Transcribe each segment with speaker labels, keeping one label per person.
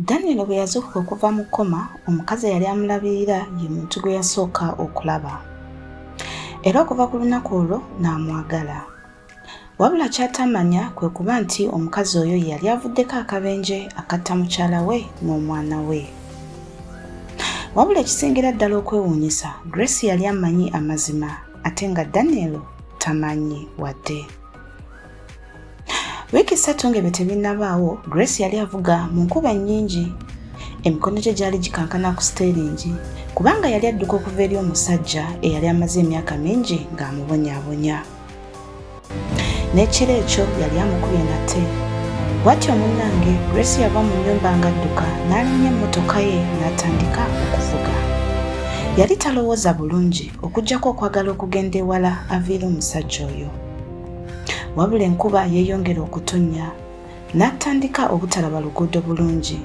Speaker 1: Daniel bwe yazuukuka okuva mu koma, omukazi eyali amulabirira ye muntu gwe yasooka okulaba. Era okuva ku lunaku olwo n'amwagala. Wabula kyatamanya kwe kuba nti omukazi oyo yali avuddeko akabenje akatta mukyala we n'omwana we. Wabula ekisingira ddala okwewuunyisa, Grace yali amanyi amazima ate nga Daniel tamanyi wadde. Wiiki 3 ng'ebyo tebinnabaawo, Grace yali avuga mu nkuba ennyingi. Emikono gye gyali gikankana ku steeringi kubanga yali adduka okuva eri omusajja eyali amaze emyaka mingi ng'amubonyaabonya. N'ekiro ekyo yali amukubye nate. Bw'atyo munnange Grace yava mu nnyumba ng'adduka n'alinnya emmotoka ye n'atandika okuvuga. Yali talowooza bulungi okuggyako okwagala okugenda ewala aviire omusajja oyo. Wabula enkuba yeeyongera okutonnya n'atandika obutalaba luguudo bulungi.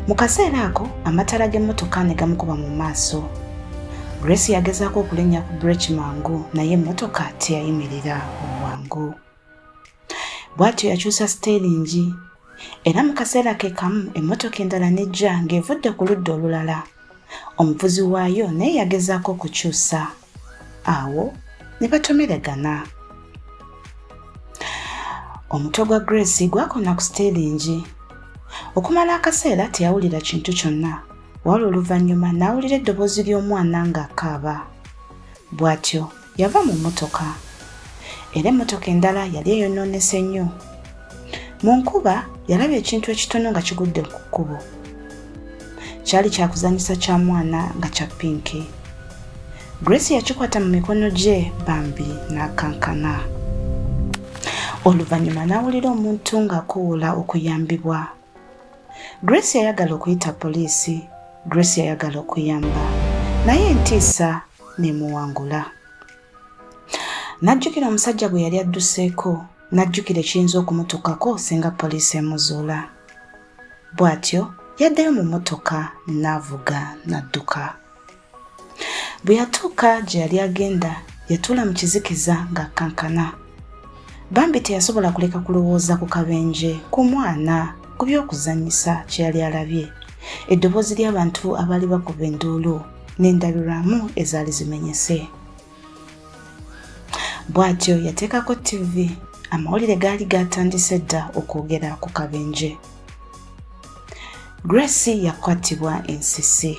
Speaker 1: Mu kaseera ako amataala g'emmotoka ne gamukuba mu maaso. Grace yagezaako okulinnya ku breeki mangu naye emmotoka teyayimirira bwangu. Bw'atyo yakyusa steeringi era mu kaseera ke kamu emmotoka endala n'ejja ng'evudde ku ludda olulala. Omuvuzi waayo naye yagezaako okukyusa. Awo ne batomeregana. Omutwe gwa Grace gwakona ku steeringi. Okumala akaseera teyawulira kintu kyonna, wabula oluvannyuma n'awulira eddoboozi ly'omwana ng'akaaba. Bw'atyo yava mu mmotoka. Era emmotoka endala yali eyonoonese nnyo. Mu nkuba yalaba ekintu ekitono nga kigudde ku kkubo. Kyali kyakuzanyisa kya mwana nga kya pinki. Grace yakikwata mu mikono gye bambi n'akankana. Oluvannyuma n'awulira omuntu ng'akoola okuyambibwa. Grace yayagala okuyita poliisi. Grace yayagala okuyamba naye entiisa n'emuwangula. N'ajjukira omusajja gwe yali adduseeko, n'ajjukira ekiyinza okumutuukako singa poliisi emuzuula. Bw'atyo yaddayo mu mmotoka n'avuga n'adduka. Bwe yatuuka gye yali agenda yatuula mu kizikiza ng'akankana. Bambi teyasobola kuleka kulowooza ku kabenje, ku mwana, ku by'okuzannyisa kye yali alabye, eddoboozi ly'abantu abaali bakuba enduulu n'endabirwamu ezaali zimenyese. Bw'atyo yateekako TV, amawulire gaali gaatandise dda okwogera ku kabenje. Grace yakwatibwa ensisi.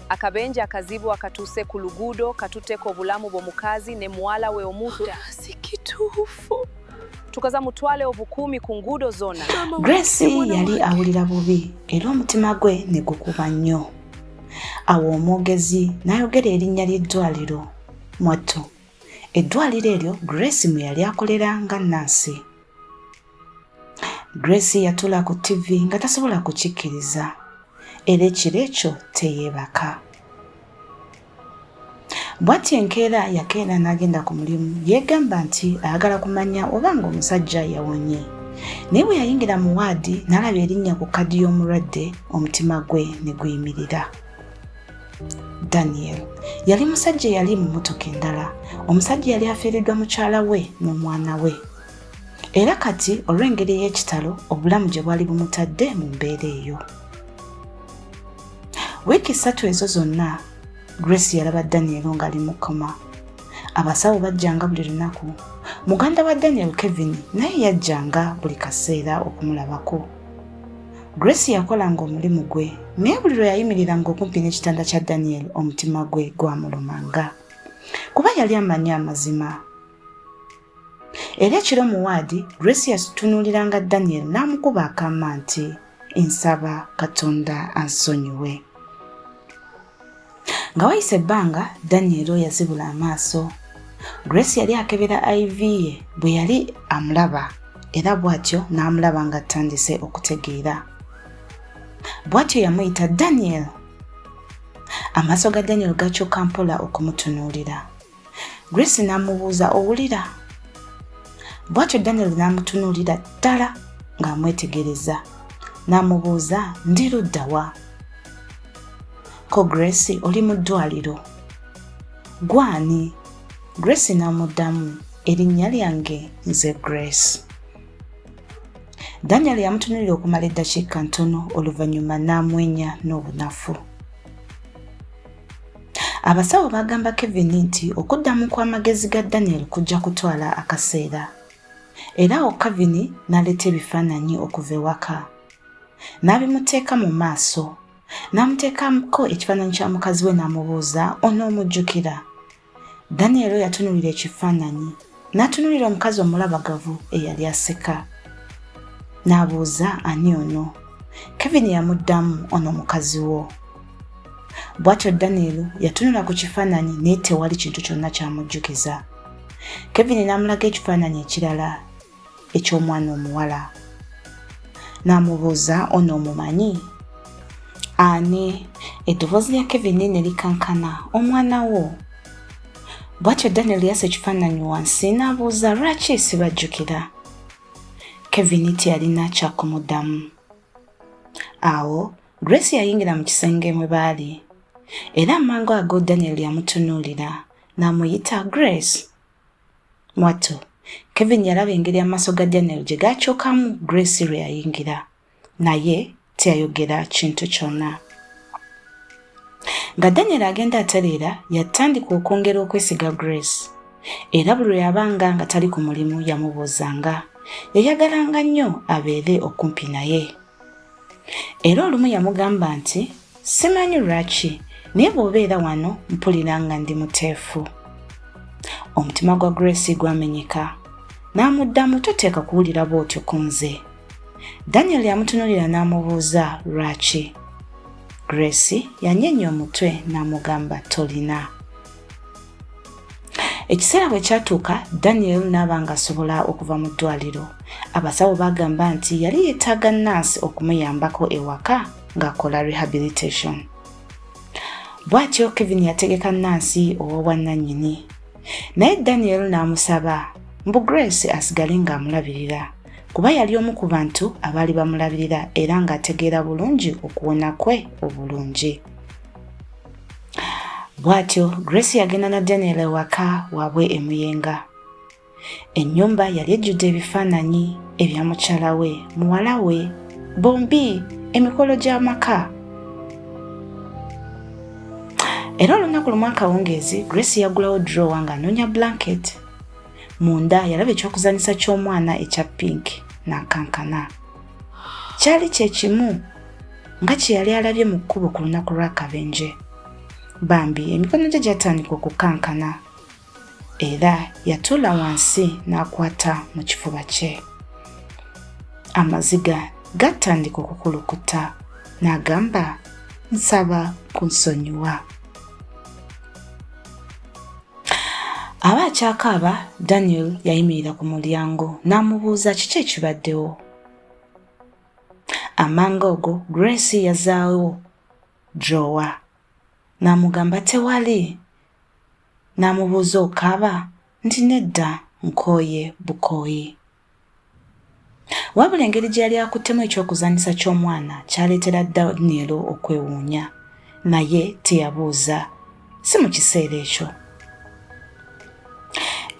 Speaker 2: Akabenje akazibu akatuuse ku luguudo katutteko obulamu bw'omukazi ne muwala we omutta.
Speaker 3: Si kituufu.
Speaker 2: Tukaza mutwale obukuumi ku nguudo zonna.
Speaker 1: Grace yali awulira bubi era omutima gwe ne gukuba nnyo. Awo omwogezi n'ayogera erinnya ly'eddwaliro, Mwattu. Eddwaliro eryo Grace mwe yali akolera nga nnansi. Grace yatuula ku TV nga tasobola kukikkiriza. Era ekiro ekyo teyeebaka. Bw'atyo enkeera yakeera n'agenda ku mulimu yeegamba nti ayagala kumanya oba ng'omusajja yawonye. Naye bwe yayingira mu waadi n'alaba erinnya ku kaddi y'omulwadde, omutima gwe ne guyimirira. Daniel yali musajja eyali mu mmotoka endala. Omusajja yali afiiriddwa mukyala we n'omwana we. Era kati olw'engeri y'ekitalo obulamu gye bwali bumutadde mu mbeera eyo. Wiiki 3 ezo zonna Grace yalaba Daniel ng'ali mu koma. Abasawo bajjanga buli lunaku. Muganda wa Daniel, Kevin, naye yajjanga buli kaseera okumulabako. Grace yakolanga omulimu gwe naye buli lwe yayimiriranga okumpi n'ekitanda kya Daniel omutima gwe gwamulumanga kuba yali amanyi amazima. Era ekiro mu waadi Grace yatunuuliranga Daniel n'amukuba akaama nti nsaba Katonda ansonyiwe. Nga wayise ebbanga Daniel yazibula amaaso. Grace yali akebera IV ye bwe yali amulaba era bw'atyo n'amulaba nga atandise okutegeera. Bw'atyo yamuyita Daniel. Amaaso ga Daniel gakyuka mpola okumutunuulira. Grace n'amubuuza owulira? Bw'atyo Daniel n'amutunuulira ddala ng'amwetegereza. N'amubuuza ndi ludda wa? Ko Grace oli mu ddwaliro. Gwani? Grace n'amuddamu erinnya lyange nze Grace. Daniel yamutunuulira okumala eddakiika ntono oluvannyuma n'amwenya n'obunafu. Abasawo bagamba Kevin nti okuddamu kw'amagezi ga Daniel kujja kutwala akaseera. Era awo Kevin n'aleeta ebifaananyi okuva ewaka. N'abimuteeka mu maaso. N'amuteekako ekifaananyi kya mukazi we n'amubuuza onoomujjukira. Daniel yatunuulira ekifaananyi. N'atunuulira omukazi omulabagavu eyali aseka. N'abuuza ani ono. Kevin yamuddamu ono mukazi wo. Bw'atyo Daniel yatunula ku kifaananyi naye tewali kintu kyonna kyamujjukiza. Kevin n'amulaga ekifaananyi ekirala eky'omwana omuwala. N'amubuuza ono omumanyi? Ani? Eddoboozi lya Kevin ne likankana, omwana wo. Bw'atyo Daniel yassa ekifaananyi wansi n'abuuza lwaki sibajjukira. Kevin teyalina kyakumuddamu. Awo Grace yayingira mu kisenge mwe baali. Era amangu ago Daniel yamutunuulira n'amuyita Grace. Mwattu, Kevin yalaba engeri amaaso ga Daniel gye gaakyukamu Grace lwe yayingira. Naye teyayogera kintu kyonna. Nga Daniel agenda atereera yatandika okwongera okwesiga Grace. Era buli lwe yabanga nga tali ku mulimu yamubuuzanga. Yayagalanga nnyo abeere okumpi naye. Era olumu yamugamba nti simanyi lwaki naye bw'obeera wano mpulira nga ndi muteefu. Omutima gwa Grace gwamenyeka. N'amuddamu toteeka kuwulira bw'otyo ku nze. Daniel yamutunuulira n'amubuuza lwaki. Grace yanyeenya omutwe n'amugamba tolina. Ekiseera bwe kyatuuka Daniel n'aba ng'asobola okuva mu ddwaliro. Abasawo bagamba nti yali yeetaaga nnaasi okumuyambako ewaka ng'akola rehabilitation. Bw'atyo Kevin yategeka nnaasi ow'obwannannyini. Naye Daniel n'amusaba mbu Grace asigale ng'amulabirira kuba yali omu ku bantu abaali bamulabirira era ng'ategeera bulungi okuwona kwe obulungi. Bw'atyo Grace yagenda na Daniel ewaka waabwe e Muyenga. Ennyumba yali ejjudde ebifaananyi ebya mukyala we, muwala we, bombi, emikolo gy'amaka. Era olunaku lumu akawungeezi Grace yagulawo drawer ng'anoonya blanket. Munda yalaba ekyokuzanyisa ky'omwana ekya pink n'akankana. Kyali kye kimu nga kye yali alabye mu kkubo ku lunaku lw'akabenje. Bambi emikono gye gyatandika okukankana. Era yatuula wansi n'akwata mu kifuba kye. Amaziga gatandika okukulukuta n'agamba nsaba kunsonyiwa. Aba akyakaaba Daniel yayimirira ku mulyango n'amubuuza kiki ekibaddewo. Amanga ogo Grace yazaawo drawer. N'amugamba tewali. N'amubuuza okaaba nti nedda nkooye bukooyi. Wabula engeri gye yali akuttemu ekyokuzanyisa ky'omwana kyaleetera Daniel okwewuunya. Naye teyabuuza. Si mu kiseera ekyo.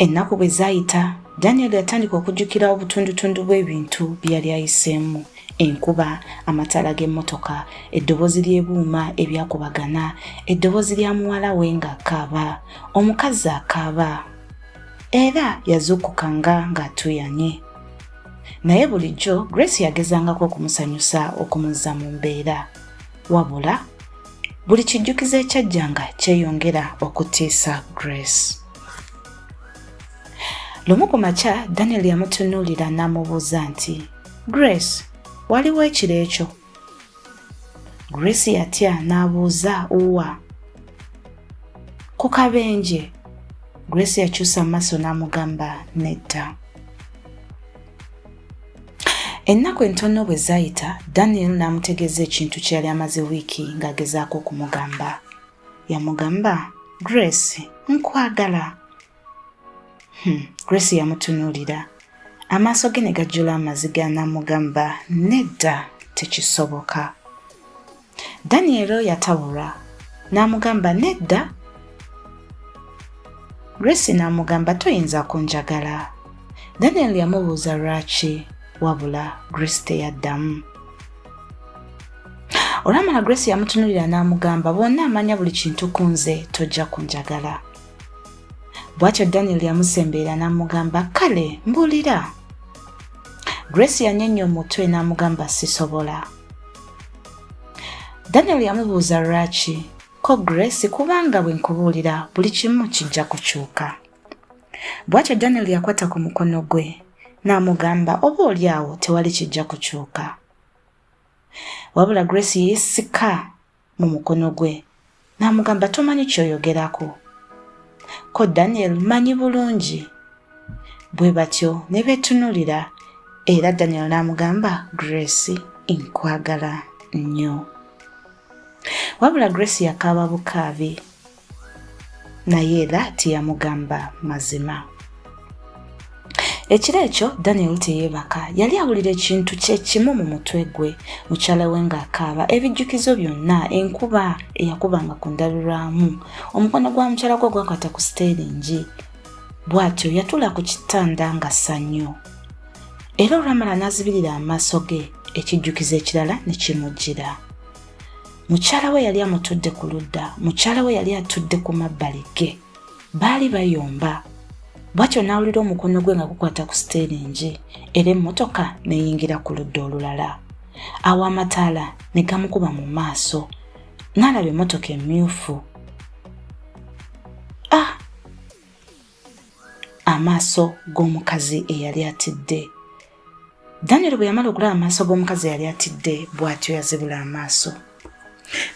Speaker 1: Ennaku bwe zaayita Daniel yatandika okujjukira obutundutundu bw'ebintu bye yali ayiseemu. Enkuba, amataala g'emmotoka, eddoboozi ly'ebuuma ebyakubagana, eddoboozi lya muwala we ng'akaaba, omukazi akaaba. Era yazuukukanga ng'atuyanye. Naye bulijjo Grace yagezangako okumusanyusa okumuzza mu mbeera. Wabula buli kijjukizo ekyajjanga kyeyongera okutiisa Grace. Lumu ku makya Daniel yamutunuulira n'amubuuza nti Grace, waliwo ekiro ekyo? Grace yatya n'abuuza uwa. Ku kabenje. Grace yakyusa amaaso n'amugamba nedda. Ennaku entono bwe zaayita Daniel n'amutegeeza ekintu kye yali amaze wiiki ng'agezaako okumugamba. Yamugamba Grace, nkwagala. Grace yamutunuulira. Amaaso ge ne gajjula amaziga n'amugamba nedda tekisoboka. Daniel yatabulwa n'amugamba nedda. Grace n'amugamba toyinza kunjagala. Daniel yamubuuza lwaki. wabula Grace teyaddamu. Olwamala Grace yamutunulira n'amugamba, bonna amanya buli kintu ku nze tojja kunjagala. Bw'atyo Daniel yamusembeera n'amugamba, kale mbuulira. Grace yanyenye omutwe n'amugamba, sisobola. Daniel yamubuuza lwaki, ko Grace kubanga bwe nkubuulira buli kimu kijja kukyuka. Bw'atyo Daniel yakwata ku mukono gwe n'amugamba, oba oli awo tewali kijja kukyuka. Wabula Grace yeesika mu mukono gwe n'amugamba, tomanyi ky'oyogerako. Ko Daniel, manyi bulungi. Bwe batyo ne beetunuulira era Daniel n'amugamba, Grace nkwagala nnyo. Wabula Grace yakaaba bukaabi naye era teyamugamba mazima. Ekiro ekyo Daniel teyeebaka, yali awulira ekintu kye kimu mu mutwe gwe, mukyala we ng'akaaba, ebijjukizo byonna, enkuba eyakubanga ku ndabirwamu, omukono gwa mukyala gwe gwakwata ku siteeringi. Bw'atyo yatuula ku kitanda nga ssannyo. Era olwamala n'azibirira amaaso ge, ekijjukizo ekirala ne kimujjira. Mukyala we yali amutudde ku ludda, mukyala we yali atudde ku mabbali ge. Baali bayomba. Bw'atyo n'awulira omukono gwe nga gukwata ku siteeringi, era emmotoka n'eyingira ku ludda olulala. Awo amataala ne gamukuba mu maaso, n'alaba emmotoka emmyufu. Amaaso g'omukazi eyali atidde. Daniel bwe yamala okulaba amaaso g'omukazi eyali atidde, bw'atyo yazibula amaaso.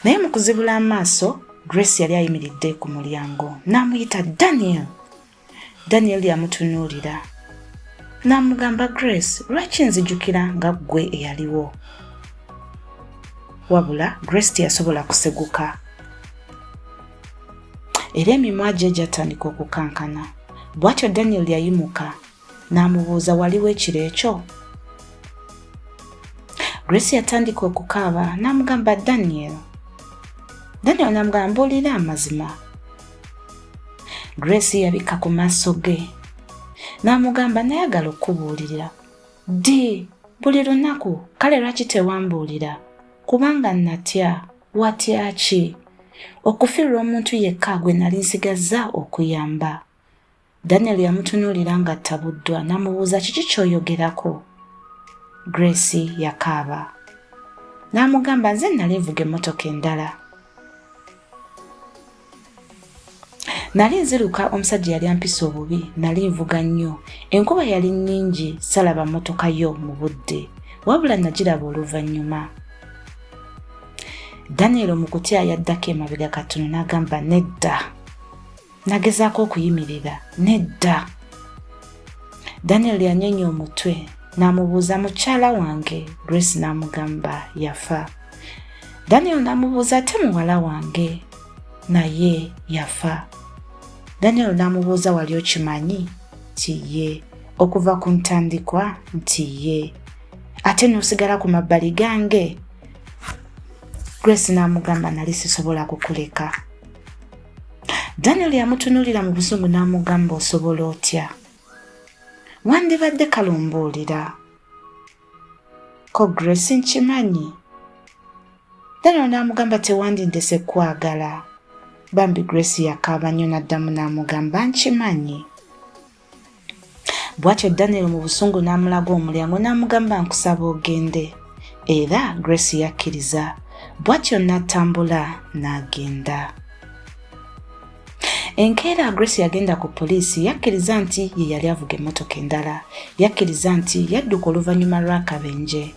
Speaker 1: Naye mu kuzibula amaaso, Grace yali ayimiridde ku mulyango, n'amuyita Daniel. Daniel yamutunuulira n'amugamba, Grace, lwaki nzijukira nga ggwe eyaliwo? Wabula Grace teyasobola kuseguka. Era emimwa gye gyatandika okukankana. Bw'atyo Daniel yayimuka n'amubuuza, waliwo ekiro ekyo? Grace yatandika okukaaba n'amugamba, Daniel. Daniel n'amugamba, mbuulira amazima. Grace yabika ku maaso ge n'amugamba, nayagala okubuulira. Ddi, buli lunaku, kale lwaki tewambuulira? Kubanga natya. Watya ki? Okufiirwa omuntu yekka gwe nali nsigazza okuyamba. Daniel yamutunuulira nga tabuddwa n'amubuuza, kiki ky'oyogerako? Grace yakaaba. N'amugamba, nze nali nvuga emmotoka endala. Nali nziruka, omusajja yali ampisa obubi, nali nvuga nnyo. Enkuba yali nnyingi, salaba mmotoka yo mu budde, wabula nagiraba oluvannyuma. Daniel mu kutya yaddako emabega katono n'agamba, nedda. Nagezaako okuyimirira, nedda. Daniel yanyeenya omutwe n'amubuuza, mukyala wange? Grace n'amugamba, yafa. Daniel n'amubuuza, ate muwala wange? Naye yafa. Daniel n'amubuuza, wali okimanyi? Nti ye. Okuva ku ntandikwa? Nti ye. Ate n'osigala ku mabbali gange? Grace n'amugamba, nali sisobola kukuleka. Daniel yamutunuulira mu busungu n'amugamba, osobola otya? Wandibadde kalumbuulira. Ko Grace, nkimanyi. Daniel n'amugamba, tewandindese kwagala. Bambi Grace yakaaba nnyo n'addamu n'amugamba, nkimanyi. Bw'atyo Daniel mu busungu n'amulaga omulyango n'amugamba, nkusaba ogende. Era Grace yakkiriza. Bw'atyo n'atambula n'agenda. Enkeera Grace yagenda ku poliisi, yakkiriza nti ye yali avuga emmotoka endala. Yakkiriza nti yadduka oluvannyuma lw'akabenje.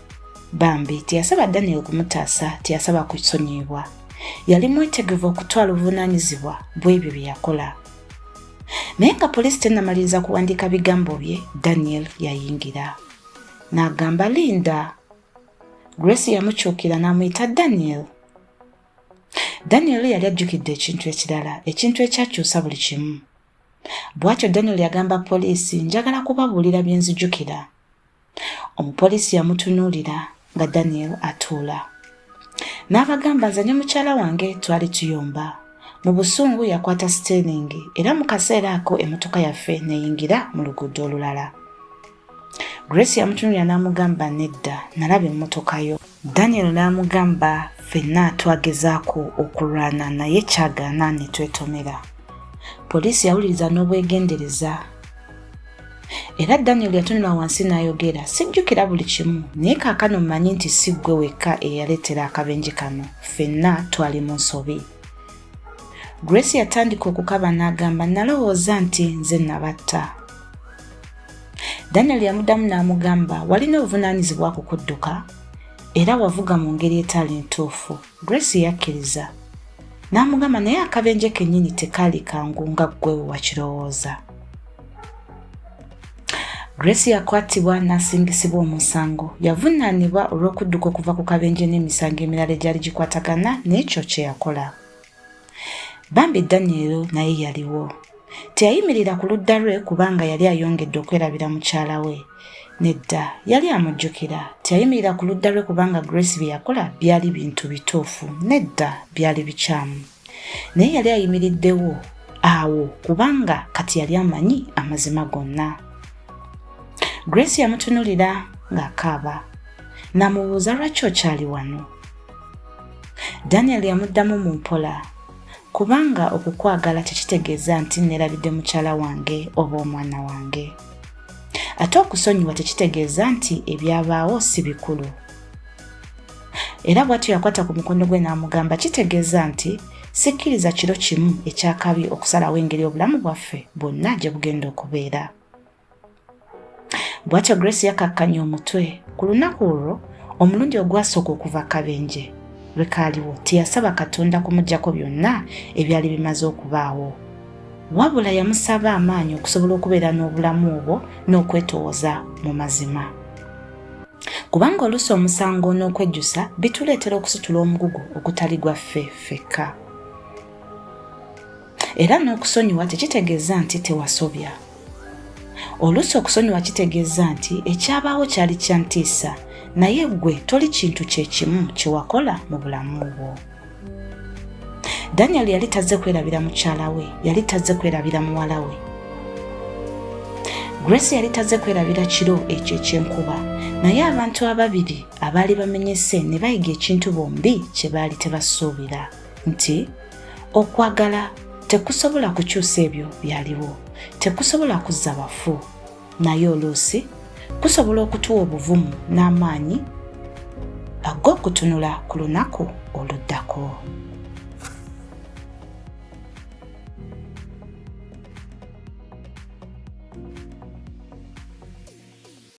Speaker 1: Bambi teyasaba Daniel kumutaasa, teyasaba kusonyibwa. Yali mwetegevu okutwala obuvunaanyizibwa bw'ebyo bye yakola. Naye nga poliisi tennamaliriza kuwandiika bigambo bye, Daniel yayingira. N'agamba, Linda. Grace yamukyukira n'amuyita Daniel. Daniel yali ajjukidde ekintu ekirala, ekintu ekyakyusa buli kimu. Bw'atyo Daniel yagamba poliisi, njagala kubabuulira bye nzijukira. Omupoliisi yamutunuulira nga Daniel atuula. N'abagamba, nze ne mukyala wange twali tuyomba. Mu busungu yakwata steeringi era mu kaseera ako emmotoka yaffe n'eyingira mu luguudo olulala. Grace yamutunulira n'amugamba nedda, nalaba emmotoka yo. Daniel n'amugamba ffenna twagezaako okulwana naye kyagaana ne twetomera. Poliisi yawuliriza n'obwegendereza. Era Daniel yatunula wansi n'ayogera, sijjukira buli kimu naye kaakano mmanyi nti si ggwe wekka eyaleetera akabenje kano, ffenna twali mu nsobi. Grace yatandika okukaba n'agamba, nalowooza nti nze nabatta. Daniel yamuddamu n'amugamba, walina obuvunaanyizibwa ku kudduka era wavuga mu ngeri etaali ntuufu. Grace yakkiriza. N'amugamba naye akabenje kennyini tekaali kangu nga ggwe wakirowooza. Grace yakwatibwa n'asingisibwa omusango. Yavunaanibwa olw'okudduka okuva ku kabenje n'emisango emirala egyali gikwatagana n'ekyo kye yakola. Bambi Daniel naye yaliwo. Teyayimirira ku ludda lwe kubanga yali ayongedde okwerabira mukyala we. Nedda, yali amujjukira. Teyayimirira ku ludda lwe kubanga Grace bye yakola byali bintu bituufu. Nedda, byali bikyamu. Naye yali ayimiriddewo awo kubanga kati yali amanyi amazima gonna. Grace yamutunulira ng'akaaba. N'amubuuza lwaki okyali wano. Daniel yamuddamu mu mpola. Kubanga okukwagala tekitegeeza nti neerabidde mukyala wange oba omwana wange. Ate okusonyiwa tekitegeeza nti ebyabaawo si bikulu. Era bw'atyo yakwata ku mukono gwe n'amugamba, kitegeeza nti sikkiriza kiro kimu ekyakabi okusalawo engeri obulamu bwaffe bwonna gye bugenda okubeera. Bw'atyo Grace yakakkanya omutwe. Ku lunaku olwo omulundi ogwasooka okuva akabenje lwe kaaliwo teyasaba Katonda kumuggyako byonna ebyali bimaze okubaawo. Wabula yamusaba amaanyi okusobola okubeera n'obulamu obwo n'okwetoowoza mu mazima. Kubanga oluusi omusango n'okwejjusa bituleetera okusitula omugugu ogutali gwaffe ffekka. Era n'okusonyiwa tekitegeeza nti tewasobya. Oluusi okusonyiwa kitegeeza nti ekyabaawo kyali kya ntiisa naye ggwe toli kintu kye kimu kye wakola mu bulamu bwo. Daniel yali tazze kwerabira mukyala we, yali tazze kwerabira muwala we. Grace yali tazze kwerabira kiro ekyo eky'enkuba, naye abantu ababiri abaali bamenyese ne bayiga ekintu bombi kye baali tebasuubira, nti okwagala tekusobola kukyusa ebyo byaliwo, tekusobola kuzza bafu, naye oluusi kusobola okutuwa obuvumu n'amaanyi ag'okutunula ku lunaku oluddako.